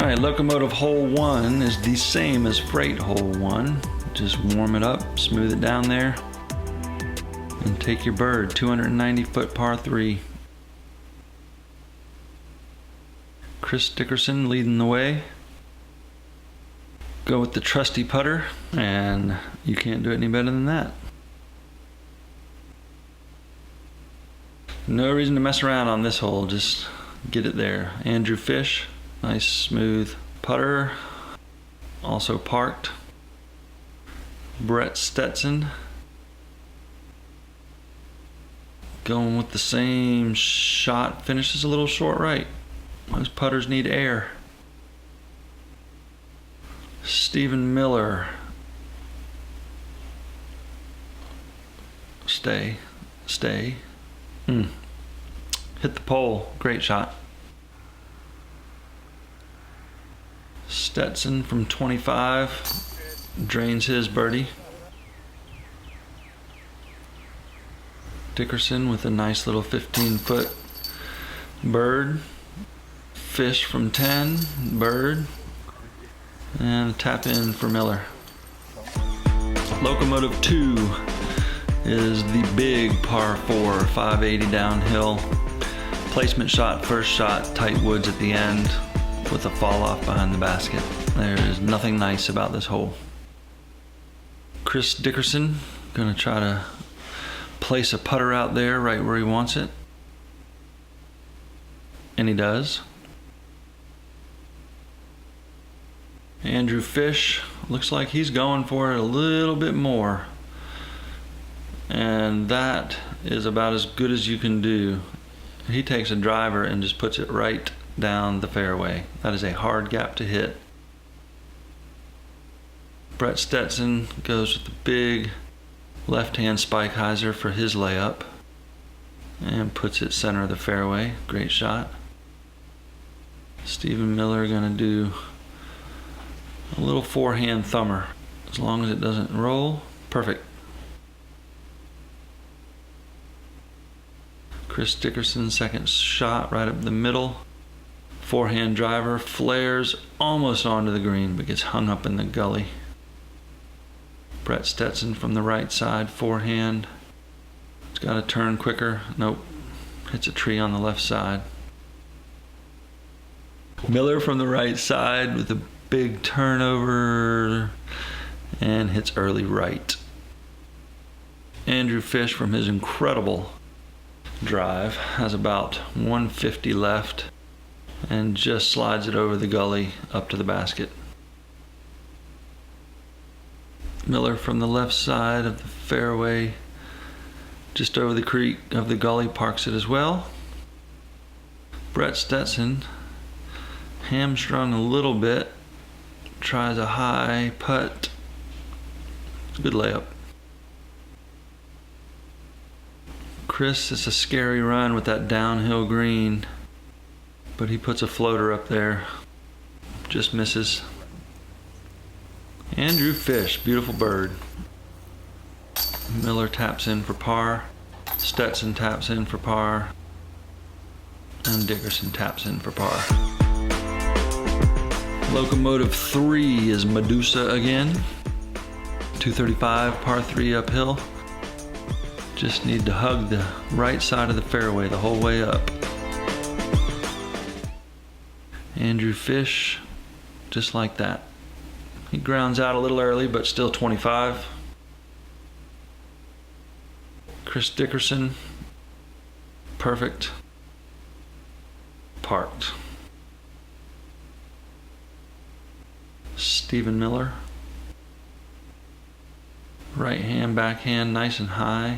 Alright, locomotive hole 1 is the same as freight hole 1. Just warm it up, smooth it down there, and take your bird. 290 foot par 3. Chris Dickerson leading the way. Go with the trusty putter, and you can't do it any better than that. No reason to mess around on this hole, just get it there. Andrew Fish, nice smooth putter, also parked. Brett Stetson, going with the same shot, finishes a little short right. Those putters need air. Stephen Miller, stay. Hit the pole, great shot. Stetson from 25 drains his birdie. Dickerson with a nice little 15-foot bird. Fish from 10, bird. And a tap in for Miller. Locomotive 2 is the big par 4, 580 downhill. Placement shot, first shot, tight woods at the end with a fall off behind the basket. There is nothing nice about this hole. Chris Dickerson gonna try to place a putter out there right where he wants it. And he does. Andrew Fish looks like he's going for it a little bit more. And that is about as good as you can do. He takes a driver and just puts it right down the fairway. That is a hard gap to hit. Brett Stetson goes with the big left-hand spike hyzer for his layup and puts it center of the fairway. Great shot. Stephen Miller gonna do a little forehand thumber. As long as it doesn't roll, perfect. Chris Dickerson, second shot right up the middle. Forehand driver, flares almost onto the green, but gets hung up in the gully. Brett Stetson from the right side, forehand. It's got to turn quicker. Nope. Hits a tree on the left side. Miller from the right side with a big turnover and hits early right. Andrew Fish from his incredible drive has about 150 left and just slides it over the gully up to the basket. Miller from the left side of the fairway, just over the creek of the gully, parks it as well. Brett Stetson, hamstrung a little bit, tries a high putt. It's a good layup. Chris, it's a scary run with that downhill green, but he puts a floater up there, just misses. Andrew Fish, beautiful bird. Miller taps in for par. Stetson taps in for par. And Dickerson taps in for par. Locomotive 3 is Medusa again. 235, par 3 uphill. Just need to hug the right side of the fairway the whole way up. Andrew Fish, just like that. He grounds out a little early, but still 25. Chris Dickerson, perfect. Parked. Stephen Miller, right hand, backhand, nice and high.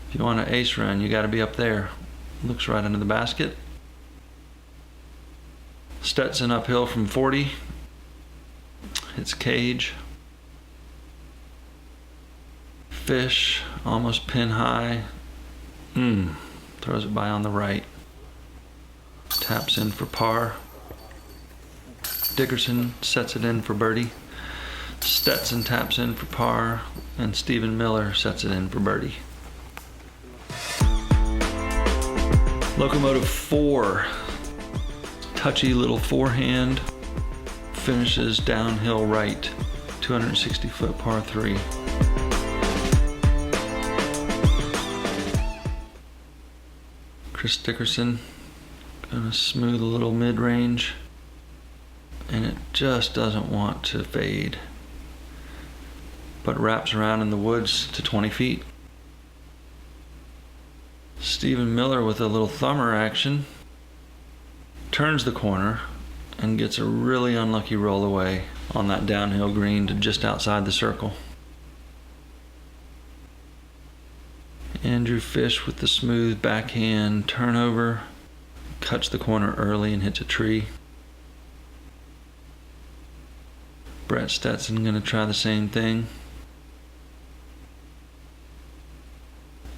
If you want an ace run, you got to be up there. Looks right under the basket. Stetson uphill from 40. Hits cage. Fish, almost pin high. Throws it by on the right. Taps in for par. Dickerson sets it in for birdie. Stetson taps in for par. And Stephen Miller sets it in for birdie. Locomotive 4. touchy little forehand, finishes downhill right, 260-foot par 3. Chris Dickerson, gonna smooth a little mid-range, and it just doesn't want to fade, but wraps around in the woods to 20 feet. Stephen Miller with a little thumber action, turns the corner and gets a really unlucky roll away on that downhill green to just outside the circle. Andrew Fish with the smooth backhand turnover, cuts the corner early and hits a tree. Brett Stetson gonna try the same thing.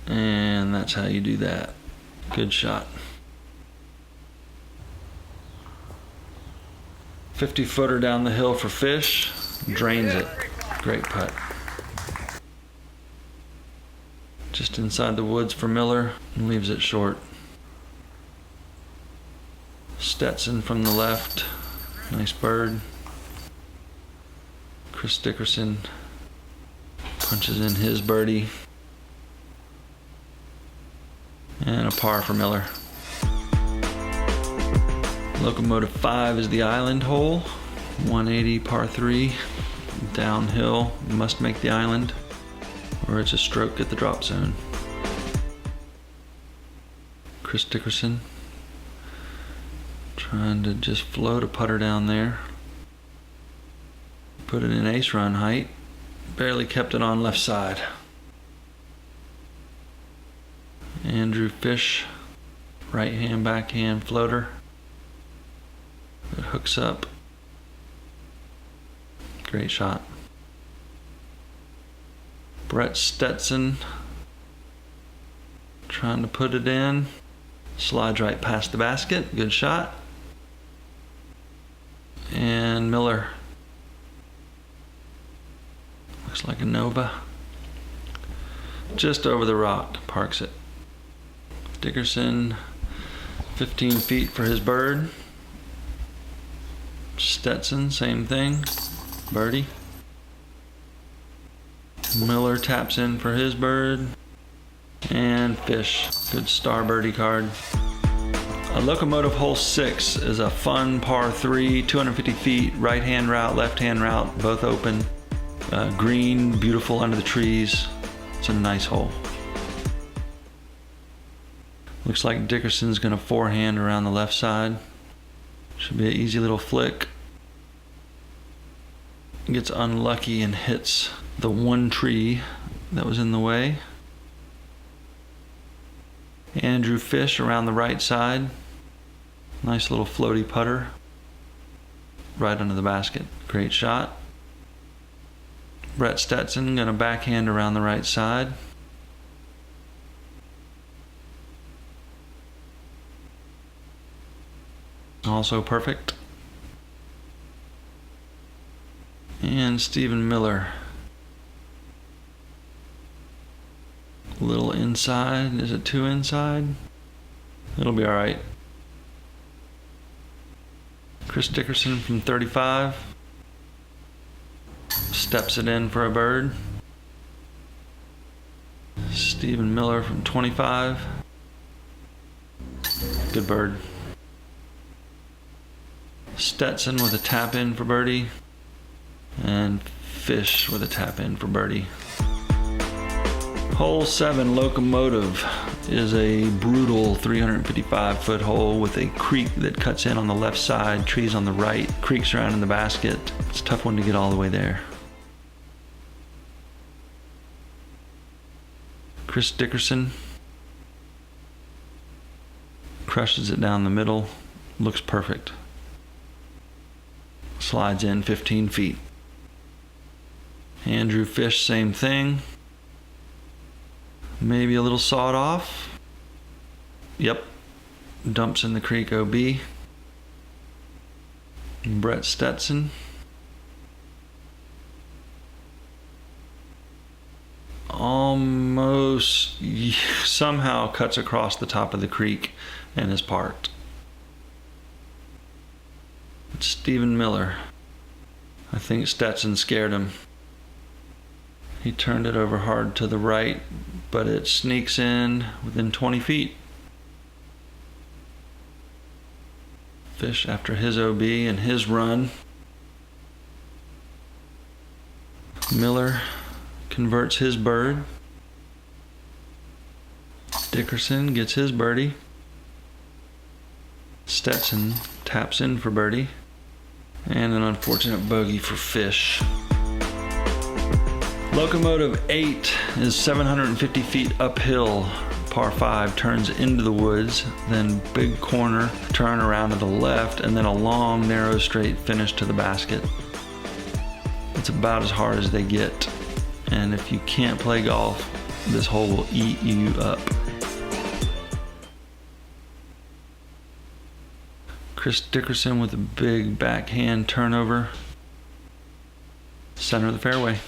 And that's how you do that. Good shot. 50-footer down the hill for Fish, drains it. Great putt. Just inside the woods for Miller, and leaves it short. Stetson from the left, nice bird. Chris Dickerson punches in his birdie. And a par for Miller. Locomotive 5 is the island hole, 180 par 3, downhill, must make the island, or it's a stroke at the drop zone. Chris Dickerson trying to just float a putter down there. Put it in ace run height, barely kept it on left side. Andrew Fish, right hand backhand floater. It hooks up. Great shot. Brett Stetson trying to put it in. Slides right past the basket. Good shot. And Miller. Looks like a Nova. Just over the rock. Parks it. Dickerson, 15 feet for his bird. Stetson, same thing. Birdie. Miller taps in for his bird. And Fish, good star birdie card. A Locomotive hole 6 is a fun par 3, 250 feet, right hand route, left hand route, both open. Green, beautiful under the trees. It's a nice hole. Looks like Dickerson's gonna forehand around the left side. Should be an easy little flick. Gets unlucky and hits the one tree that was in the way. Andrew Fish around the right side. Nice little floaty putter. Right under the basket. Great shot. Brett Stetson gonna backhand around the right side. Also perfect. And Stephen Miller. A little inside. Is it too inside? It'll be alright. Chris Dickerson from 35. Steps it in for a bird. Stephen Miller from 25. Good bird. Stetson with a tap in for birdie, and Fish with a tap in for birdie. Hole 7 Locomotive is a brutal 355-foot hole with a creek that cuts in on the left side, trees on the right, creek surrounding the basket. It's a tough one to get all the way there. Chris Dickerson crushes it down the middle, looks perfect. Slides in 15 feet. Andrew Fish, same thing. Maybe a little sawed off. Yep. Dumps in the creek OB. Brett Stetson. Almost somehow cuts across the top of the creek and is parked. It's Stephen Miller. I think Stetson scared him. He turned it over hard to the right, but it sneaks in within 20 feet. Fish after his OB and his run. Miller converts his bird. Dickerson gets his birdie. Stetson taps in for birdie. And an unfortunate bogey for Fish. Locomotive 8 is 750 feet uphill. Par 5 turns into the woods, then big corner, turn around to the left, and then a long, narrow, straight finish to the basket. It's about as hard as they get. And if you can't play golf, this hole will eat you up. Chris Dickerson with a big backhand turnover. Center of the fairway.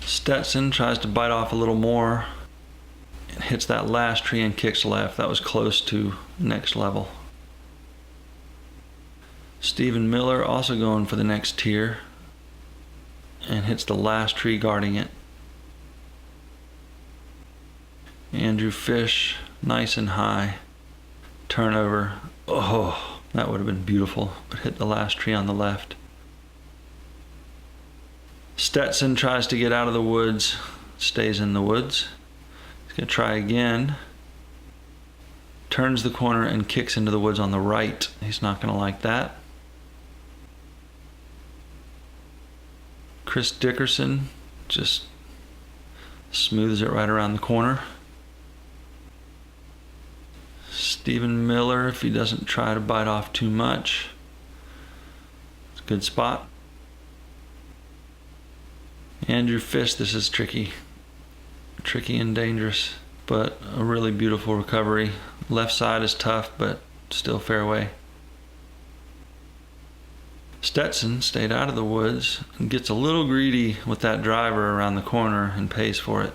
Stetson tries to bite off a little more and hits that last tree and kicks left. That was close to next level. Stephen Miller also going for the next tier and hits the last tree guarding it. Andrew Fish, nice and high. Turnover. Oh, that would have been beautiful, but hit the last tree on the left. Stetson tries to get out of the woods, stays in the woods. He's going to try again. Turns the corner and kicks into the woods on the right. He's not going to like that. Chris Dickerson just smooths it right around the corner. Stephen Miller, if he doesn't try to bite off too much, it's a good spot. Andrew Fish, this is tricky and dangerous, but a really beautiful recovery. Left side is tough, but still fairway. Stetson stayed out of the woods and gets a little greedy with that driver around the corner and pays for it.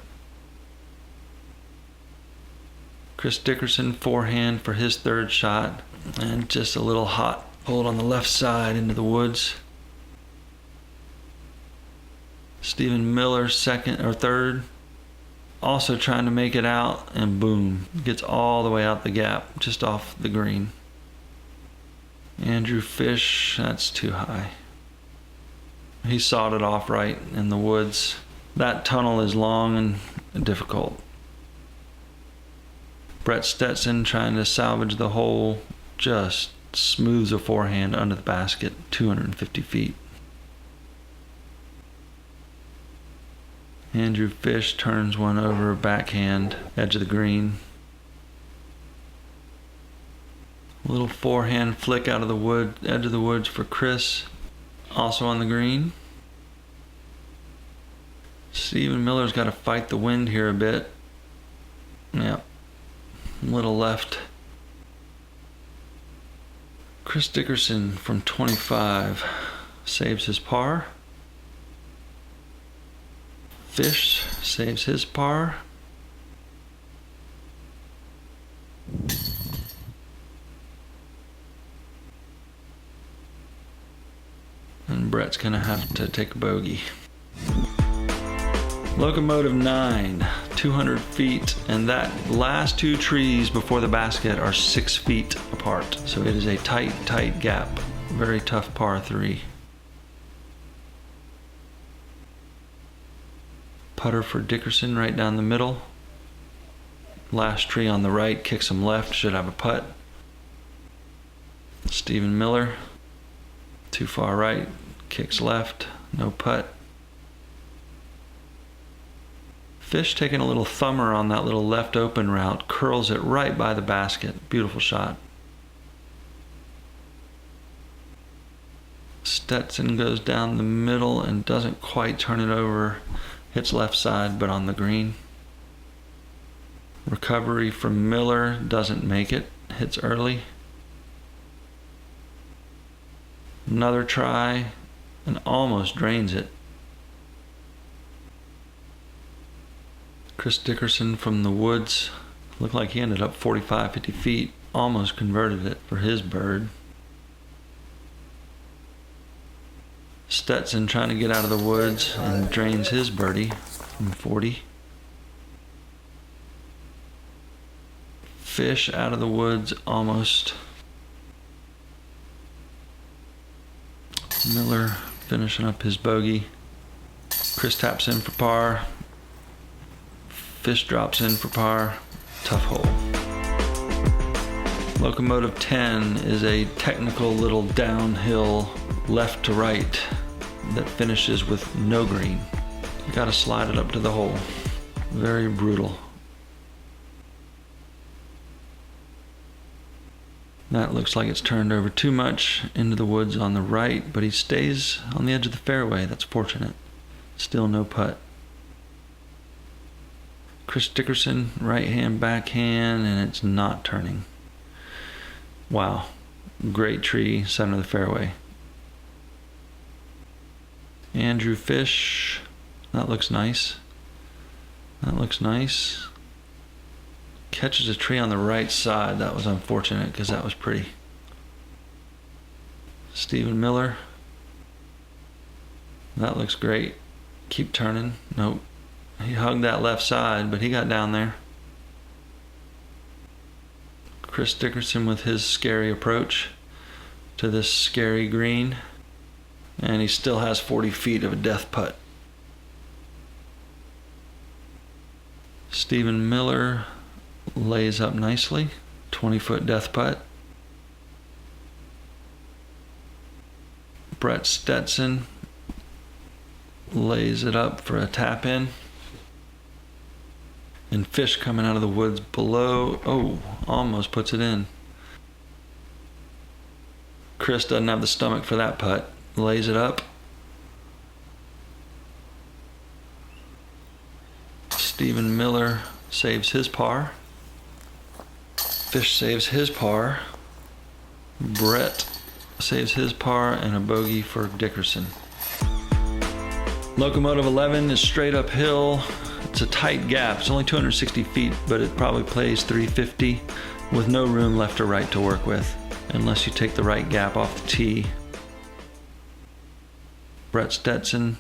Chris Dickerson forehand for his third shot, and just a little hot hold on the left side into the woods. Stephen Miller second or third, also trying to make it out, and boom, gets all the way out the gap, just off the green. Andrew Fish, that's too high. He sawed it off right in the woods. That tunnel is long and difficult. Brett Stetson trying to salvage the hole, just smooths a forehand under the basket, 250 feet. Andrew Fish turns one over backhand, edge of the green. A little forehand flick out of the wood, edge of the woods for Chris, also on the green. Stephen Miller's got to fight the wind here a bit. Yep. Little left. Chris Dickerson from 25 saves his par. Fish saves his par. And Brett's gonna have to take a bogey. Locomotive 9, 200 feet, and that last two trees before the basket are 6 feet apart. So it is a tight gap. Very tough par 3. Putter for Dickerson right down the middle. Last tree on the right, kicks him left, should have a putt. Stephen Miller, too far right, kicks left, no putt. Fish taking a little thumber on that little left open route, curls it right by the basket. Beautiful shot. Stetson goes down the middle and doesn't quite turn it over. Hits left side, but on the green. Recovery from Miller, doesn't make it. Hits early. Another try, and almost drains it. Chris Dickerson from the woods. Looked like he ended up 45, 50 feet. almost converted it for his bird. Stetson trying to get out of the woods and drains his birdie from 40. Fish out of the woods almost. Miller finishing up his bogey. Chris taps in for par. Fish drops in for par. Tough hole. Locomotive 10 is a technical little downhill left to right that finishes with no green. You gotta slide it up to the hole. Very brutal. That looks like it's turned over too much into the woods on the right, but he stays on the edge of the fairway. That's fortunate. Still no putt. Chris Dickerson, right hand, backhand, and it's not turning. Wow. Great tree, center of the fairway. Andrew Fish, that looks nice. That looks nice. Catches a tree on the right side. That was unfortunate because that was pretty. Stephen Miller. That looks great. Keep turning. Nope. He hugged that left side, but he got down there. Chris Dickerson with his scary approach to this scary green. And he still has 40 feet of a death putt. Stephen Miller lays up nicely. 20-foot death putt. Brett Stetson lays it up for a tap in. And Fish coming out of the woods below. Oh, almost puts it in. Chris doesn't have the stomach for that putt. Lays it up. Stephen Miller saves his par. Fish saves his par. Brett saves his par and a bogey for Dickerson. Locomotive 11 is straight uphill. It's a tight gap. It's only 260 feet, but it probably plays 350 with no room left or right to work with, unless you take the right gap off the tee. Brett Stetson,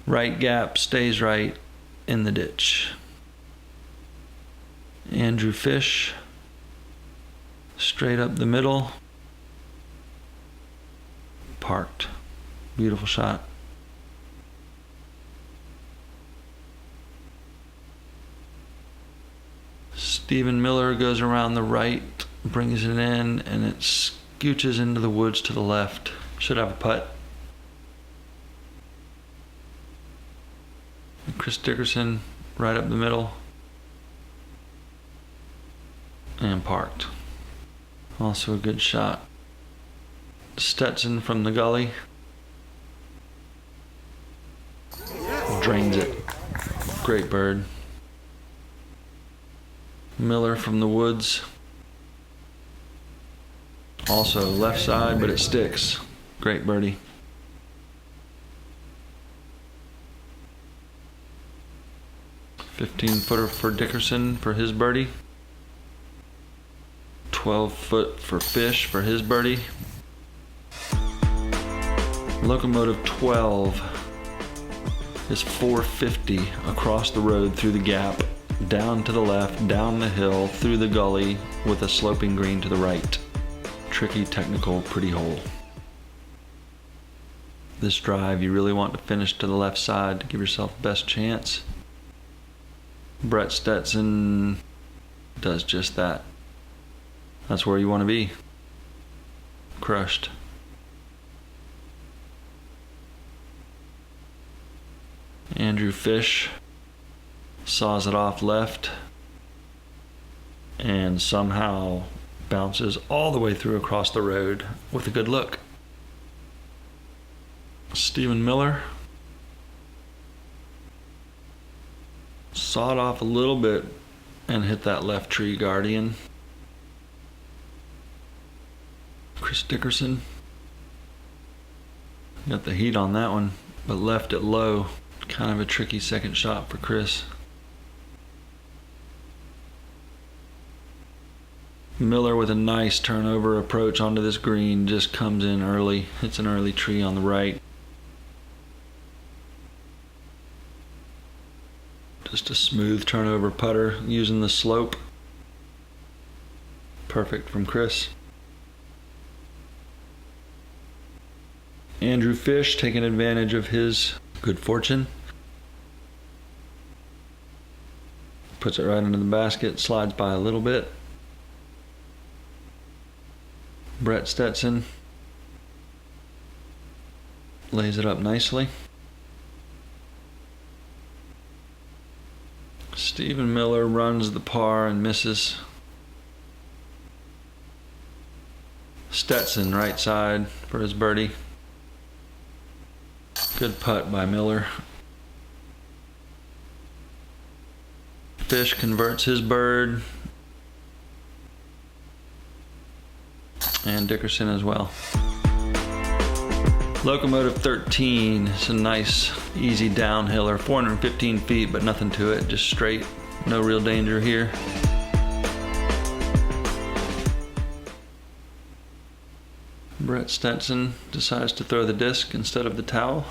right gap, stays right in the ditch. Andrew Fish, straight up the middle, parked. Beautiful shot. Stephen Miller goes around the right, brings it in, and it scooches into the woods to the left. Should have a putt. Chris Dickerson right up the middle and parked. Also a good shot. Stetson from the gully drains it. Great bird. Miller from the woods, also left side, but it sticks. Great birdie. $15-footer for Dickerson for his birdie. 12-foot for Fish for his birdie. Locomotive 12 is 450 across the road through the gap, down to the left, down the hill, through the gully with a sloping green to the right. Tricky, technical, pretty hole. This drive, you really want to finish to the left side to give yourself the best chance. Brett Stetson does just that. That's where you want to be. Crushed. Andrew Fish saws it off left and somehow bounces all the way through across the road with a good look. Stephen Miller sawed off a little bit and hit that left tree guardian. Chris Dickerson got the heat on that one, but left it low. Kind of a tricky second shot for Chris. Miller with a nice turnover approach onto this green, just comes in early. Hits an early tree on the right. Just a smooth turnover putter using the slope. Perfect from Chris. Andrew Fish taking advantage of his good fortune. Puts it right into the basket, slides by a little bit. Brett Stetson lays it up nicely. Stephen Miller runs the par and misses. Stetson right side for his birdie. Good putt by Miller. Fish converts his bird. And Dickerson as well. Locomotive 13 is a nice, easy downhiller. 415 feet, but nothing to it. Just straight. No real danger here. Brett Stetson decides to throw the disc instead of the towel.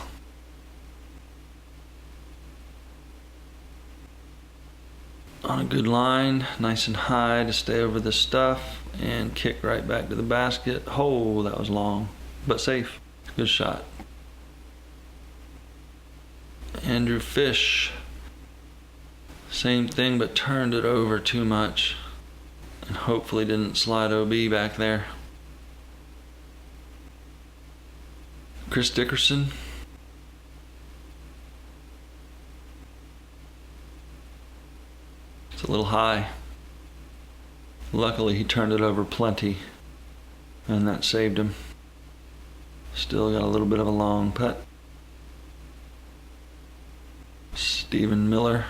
On a good line, nice and high to stay over the stuff, and kick right back to the basket. Oh, that was long, but safe. Good shot. Andrew Fish, same thing, but turned it over too much, and hopefully didn't slide OB back there. Chris Dickerson. It's a little high. Luckily he turned it over plenty, and that saved him. Still got a little bit of a long putt. Stephen Miller.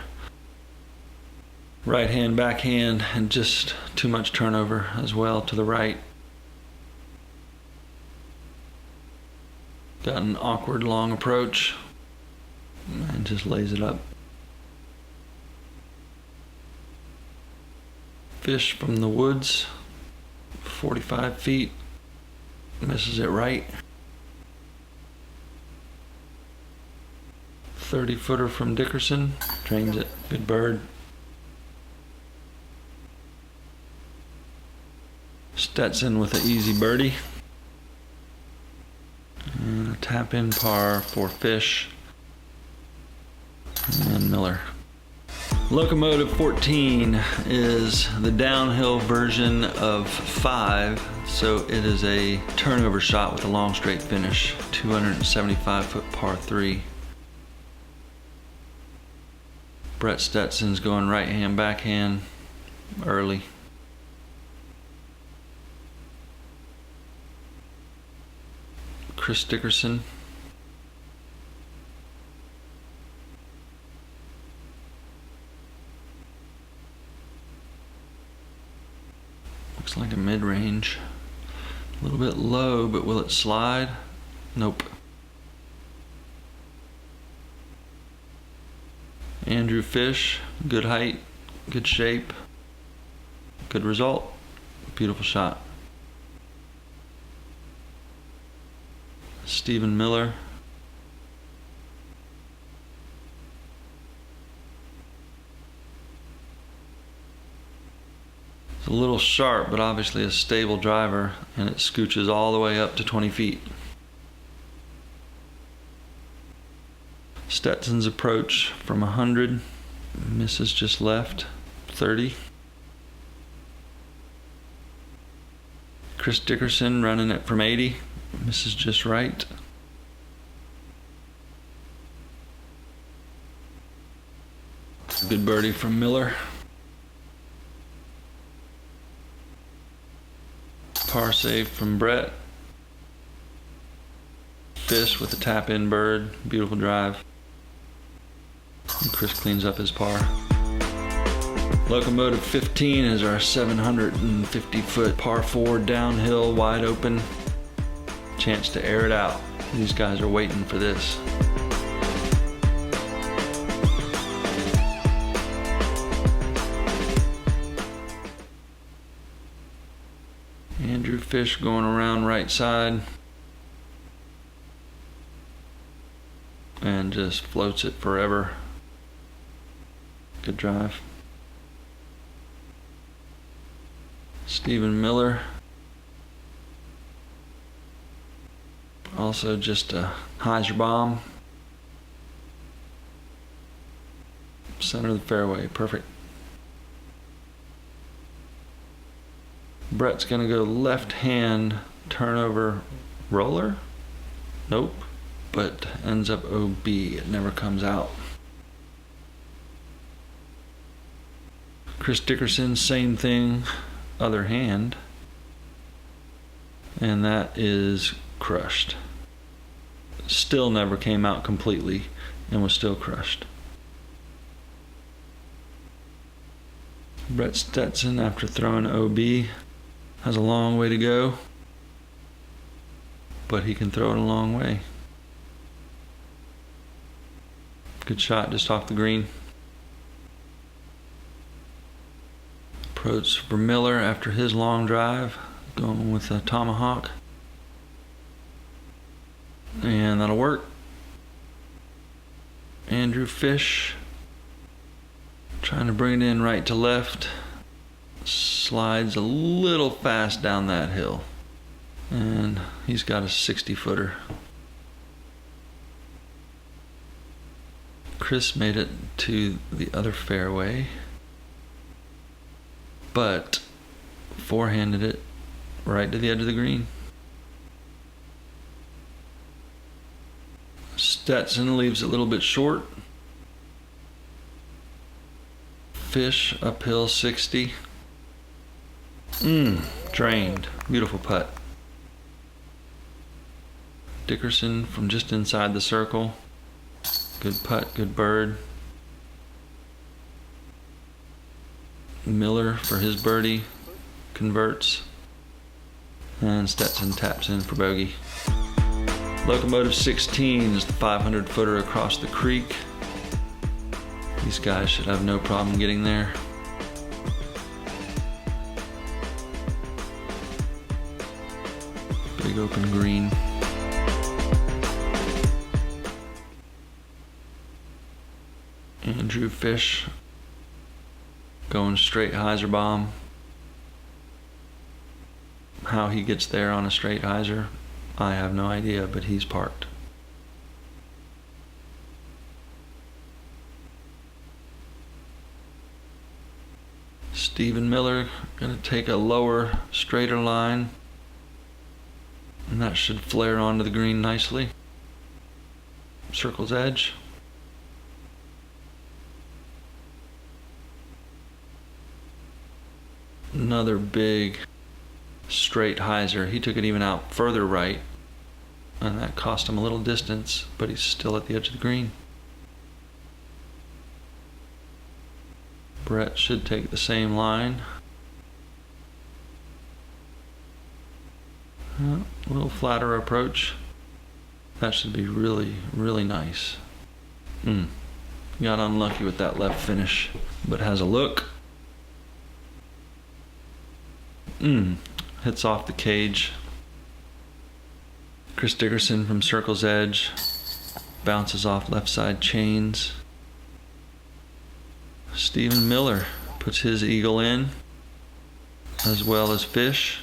Right hand, backhand, and just too much turnover as well to the right. Got an awkward long approach and just lays it up. Fish from the woods, 45 feet, misses it right. 30-footer from Dickerson, trains it, good bird. Stetson with an easy birdie. And a tap-in par for Fish and Miller. Locomotive 14 is the downhill version of 5, so it is a turnover shot with a long straight finish, 275-foot par 3. Brett Stetson's going right hand, backhand early. Chris Dickerson. Looks like a mid-range. A little bit low, but will it slide? Nope. Andrew Fish, good height, good shape, good result, beautiful shot. Stephen Miller. It's a little sharp, but obviously a stable driver, and it scooches all the way up to 20 feet. Stetson's approach from 100, misses just left, 30. Chris Dickerson running it from 80, misses just right. Good birdie from Miller. Par save from Brett. Fish with a tap-in bird, beautiful drive. And Chris cleans up his par. Locomotive 15 is our 750-foot par 4 downhill, wide open. Chance to air it out. These guys are waiting for this. Fish going around right side and just floats it forever. Good drive. Stephen Miller, also just a hyzer bomb. Center of the fairway, perfect. Brett's gonna go left hand turnover roller. Nope, but ends up OB. It never comes out. Chris Dickerson, same thing, other hand. And that is crushed. Still never came out completely and was still crushed. Brett Stetson, after throwing OB, has a long way to go, but he can throw it a long way. Good shot just off the green. Approach for Miller after his long drive, going with a tomahawk. And that'll work. Andrew Fish, trying to bring it in right to left. Slides a little fast down that hill. And he's got a 60-footer. Chris made it to the other fairway, but forehanded it right to the edge of the green. Stetson leaves it a little bit short. Fish uphill 60. Drained. Beautiful putt. Dickerson from just inside the circle. Good putt, good bird. Miller for his birdie. Converts. And Stetson taps in for bogey. Locomotive 16 is the 500-footer across the creek. These guys should have no problem getting there. Big open green. Andrew Fish going straight hyzer bomb. How he gets there on a straight hyzer, I have no idea, but he's parked. Stephen Miller gonna take a lower, straighter line, and that should flare onto the green nicely. Circle's edge. Another big straight hyzer. He took it even out further right, and that cost him a little distance, but he's still at the edge of the green. Brett should take the same line. A little flatter approach. That should be really, really nice. Got unlucky with that left finish, but has a look. Hits off the cage. Chris Dickerson from circle's edge. Bounces off left side chains. Stephen Miller puts his eagle in, as well as Fish.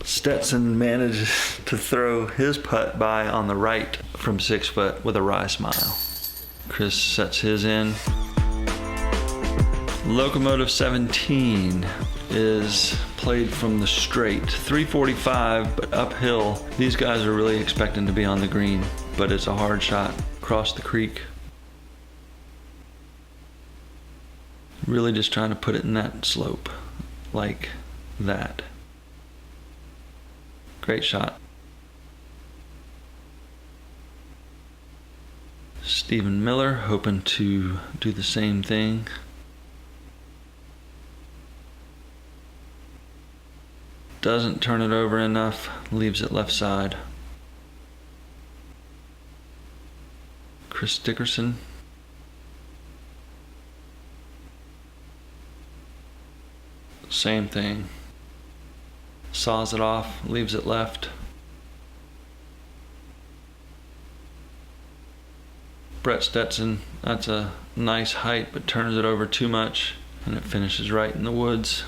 Stetson manages to throw his putt by on the right from 6 foot with a wry smile. Chris sets his in. Locomotive 17 is played from the straight. 345, but uphill. These guys are really expecting to be on the green, but it's a hard shot across the creek. Really just trying to put it in that slope, like that. Great shot. Stephen Miller hoping to do the same thing. Doesn't turn it over enough, leaves it left side. Chris Dickerson. Same thing. saws it off, leaves it left. Brett Stetson, that's a nice height, but turns it over too much, and it finishes right in the woods.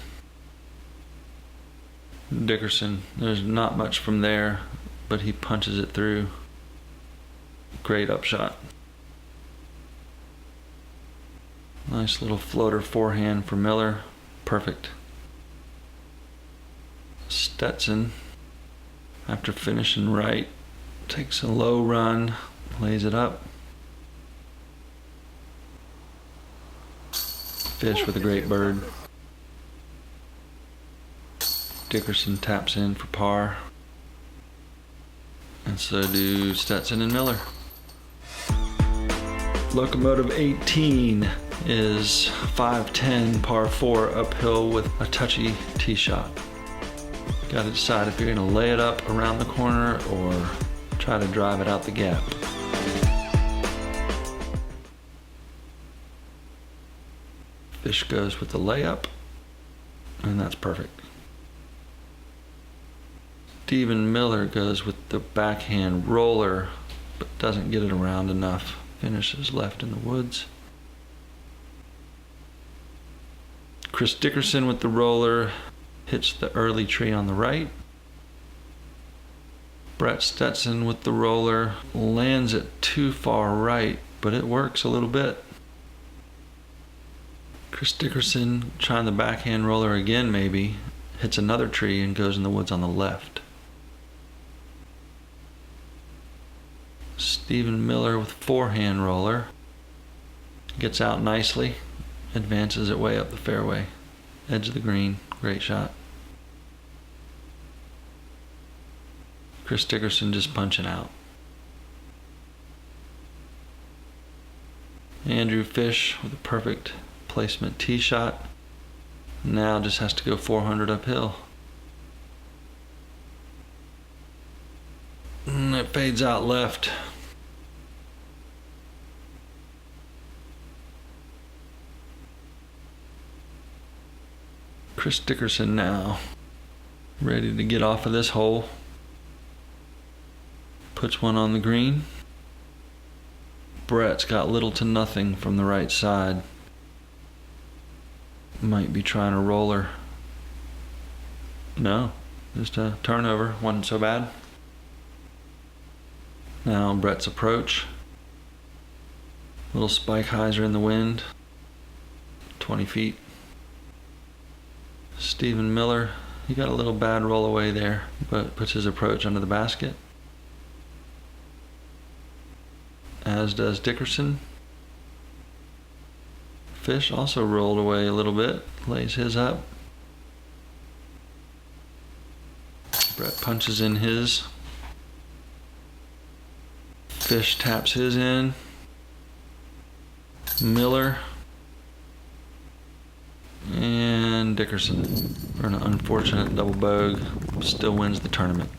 Dickerson, there's not much from there, but he punches it through. Great upshot. Nice little floater forehand for Miller. Perfect. Stetson, after finishing right, takes a low run, lays it up. Fish with a great bird. Dickerson taps in for par. And so do Stetson and Miller. Locomotive 18 is 510 par 4 uphill with a touchy tee shot. Got to decide if you're going to lay it up around the corner or try to drive it out the gap. Fish goes with the layup, and that's perfect. Stephen Miller goes with the backhand roller, but doesn't get it around enough. Finishes left in the woods. Chris Dickerson with the roller hits the early tree on the right. Brett Stetson with the roller lands it too far right, but it works a little bit. Chris Dickerson trying the backhand roller again, maybe hits another tree and goes in the woods on the left. Stephen Miller with forehand roller gets out nicely, advances it way up the fairway, edge of the green. Great shot. Chris Dickerson just punching out. Andrew Fish with a perfect placement tee shot. Now just has to go 400 uphill. And it fades out left. Chris Dickerson now ready to get off of this hole. Puts one on the green. Brett's got little to nothing from the right side. Might be trying a roller. No, just a turnover. Wasn't so bad. Now Brett's approach. Little spike highs are in the wind. 20 feet. Stephen Miller, he got a little bad roll away there, but puts his approach under the basket. As does Dickerson. Fish also rolled away a little bit, lays his up. Brett punches in his. Fish taps his in. Miller and Dickerson, for an unfortunate double bogey, still wins the tournament.